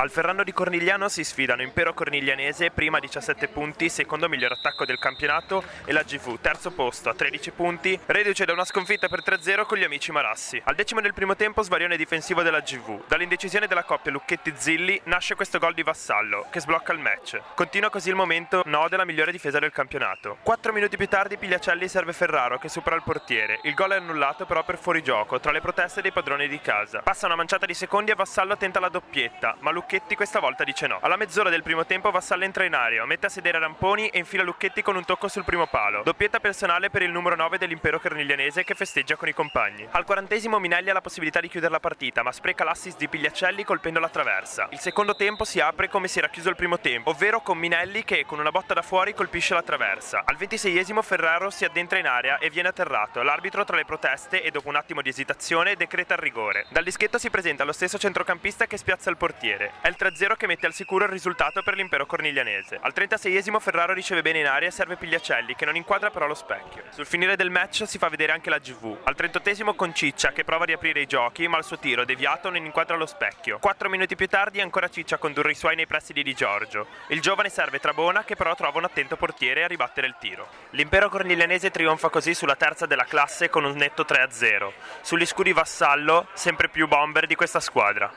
Al Ferrano di Cornigliano si sfidano Impero Corniglianese, prima a 17 punti, secondo miglior attacco del campionato, e la GV, terzo posto a 13 punti, reduce da una sconfitta per 3-0 con gli amici marassi. Al decimo del primo tempo svarione difensivo della GV. Dall'indecisione della coppia Lucchetti-Zilli nasce questo gol di Vassallo, che sblocca il match. Continua così il momento no della migliore difesa del campionato. 4 minuti più tardi Pigliacelli serve Ferraro, che supera il portiere. Il gol è annullato però per fuorigioco, tra le proteste dei padroni di casa. Passa una manciata di secondi e Vassallo tenta la doppietta, ma Lucchetti questa volta dice no. Alla mezz'ora del primo tempo Vassallo entra in area, mette a sedere Ramponi e infila Lucchetti con un tocco sul primo palo. Doppietta personale per il numero 9 dell'Impero Corniglianese, che festeggia con i compagni. Al 40esimo Minelli ha la possibilità di chiudere la partita, ma spreca l'assist di Pigliacelli colpendo la traversa. Il secondo tempo si apre come si era chiuso il primo tempo, ovvero con Minelli che con una botta da fuori colpisce la traversa. Al 26esimo Ferraro si addentra in area e viene atterrato. L'arbitro, tra le proteste e dopo un attimo di esitazione, decreta il rigore. Dal dischetto si presenta lo stesso centrocampista che spiazza il portiere. È il 3-0 che mette al sicuro il risultato per l'Impero Corniglianese. Al 36esimo Ferraro riceve bene in area e serve Pigliacelli, che non inquadra però lo specchio. Sul finire del match si fa vedere anche la GV. Al 38esimo con Ciccia che prova a riaprire i giochi, ma il suo tiro deviato non inquadra lo specchio. 4 minuti più tardi ancora Ciccia a condurre i suoi nei pressi di Di Giorgio. Il giovane serve Trabona, che però trova un attento portiere a ribattere il tiro. L'Impero Corniglianese trionfa così sulla terza della classe con un netto 3-0. Sugli scudi Vassallo, sempre più bomber di questa squadra.